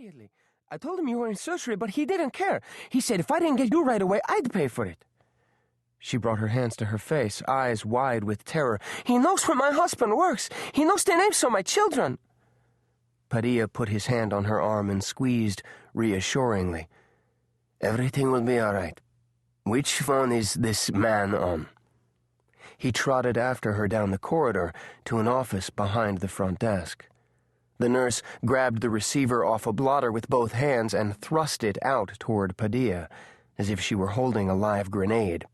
immediately. I told him you were in surgery, but he didn't care. He said if I didn't get you right away, I'd pay for it. She brought her hands to her face, eyes wide with terror. He knows where my husband works. He knows the names of my children. Padilla put his hand on her arm and squeezed reassuringly. Everything will be all right. Which phone is this man on? He trotted after her down the corridor to an office behind the front desk. The nurse grabbed the receiver off a blotter with both hands and thrust it out toward Padilla, as if she were holding a live grenade.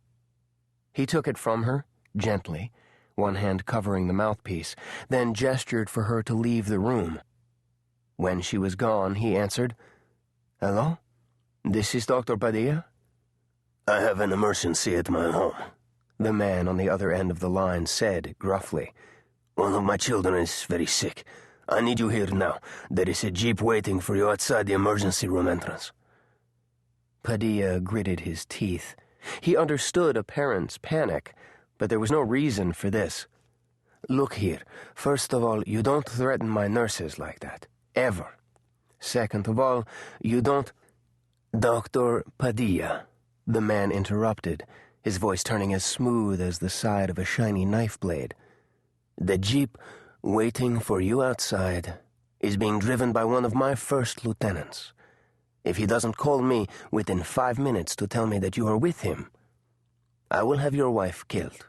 He took it from her, gently, one hand covering the mouthpiece, then gestured for her to leave the room. When she was gone, he answered, Hello? This is Dr. Padilla? I have an emergency at my home, the man on the other end of the line said gruffly. One of my children is very sick. I need you here now. There is a jeep waiting for you outside the emergency room entrance. Padilla gritted his teeth. He understood a parent's panic, but there was no reason for this. Look here. First of all, you don't threaten my nurses like that. Ever. Second of all, you don't... Dr. Padilla, the man interrupted, his voice turning as smooth as the side of a shiny knife blade. The jeep waiting for you outside is being driven by one of my first lieutenants. If he doesn't call me within 5 minutes to tell me that you are with him, I will have your wife killed.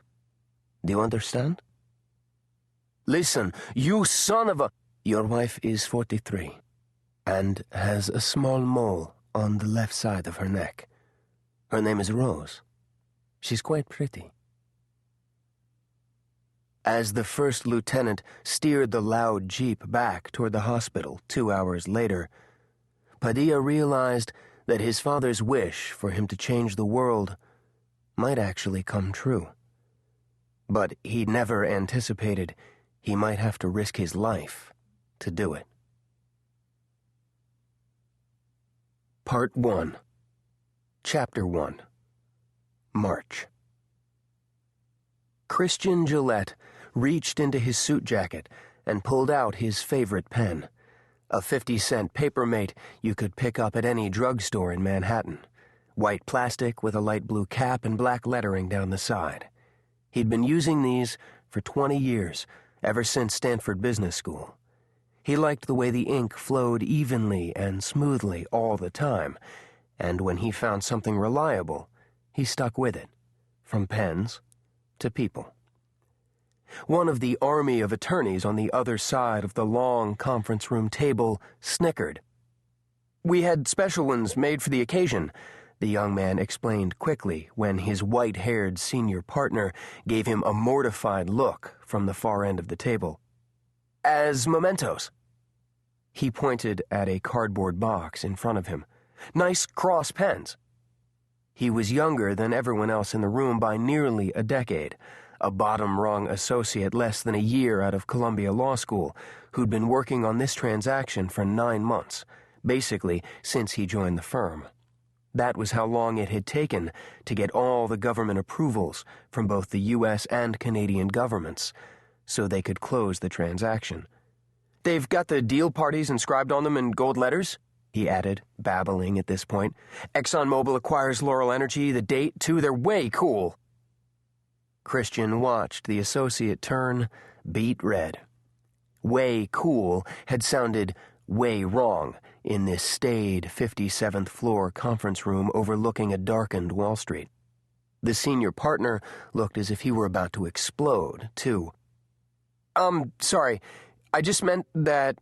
Do you understand? Listen, you son of a... Your wife is 43 and has a small mole on the left side of her neck. Her name is Rose. She's quite pretty. As the first lieutenant steered the loud jeep back toward the hospital 2 hours later, Padilla realized that his father's wish for him to change the world might actually come true. But he never anticipated he might have to risk his life to do it. Part 1. Chapter 1. March. Christian Gillette reached into his suit jacket and pulled out his favorite pen, a 50-cent Papermate you could pick up at any drugstore in Manhattan, white plastic with a light blue cap and black lettering down the side. He'd been using these for 20 years, ever since Stanford Business School. He liked the way the ink flowed evenly and smoothly all the time, and when he found something reliable, he stuck with it, from pens to people. One of the army of attorneys on the other side of the long conference room table snickered. We had special ones made for the occasion, the young man explained quickly when his white-haired senior partner gave him a mortified look from the far end of the table. As mementos. He pointed at a cardboard box in front of him. Nice cross pens. He was younger than everyone else in the room by nearly a decade, a bottom-rung associate less than a year out of Columbia Law School, who'd been working on this transaction for 9 months, basically since he joined the firm. That was how long it had taken to get all the government approvals from both the U.S. and Canadian governments, so they could close the transaction. They've got the deal parties inscribed on them in gold letters, he added, babbling at this point. ExxonMobil acquires Laurel Energy, the date, too. They're way cool. Christian watched the associate turn beet red. Way cool had sounded way wrong in this staid 57th floor conference room overlooking a darkened Wall Street. The senior partner looked as if he were about to explode, too. Sorry, I just meant that...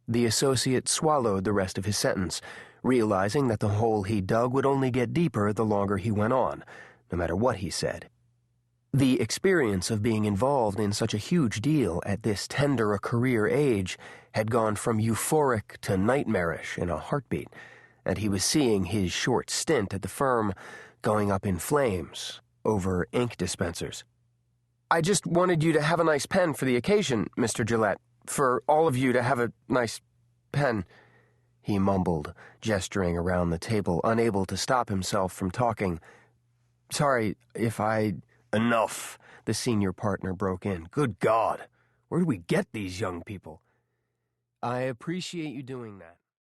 The associate swallowed the rest of his sentence, realizing that the hole he dug would only get deeper the longer he went on, no matter what he said. The experience of being involved in such a huge deal at this tender a career age had gone from euphoric to nightmarish in a heartbeat, and he was seeing his short stint at the firm going up in flames over ink dispensers. I just wanted you to have a nice pen for the occasion, Mr. Gillette. For all of you to have a nice pen, he mumbled, gesturing around the table, unable to stop himself from talking. Sorry if I... Enough, the senior partner broke in. Good God, where do we get these young people? I appreciate you doing that.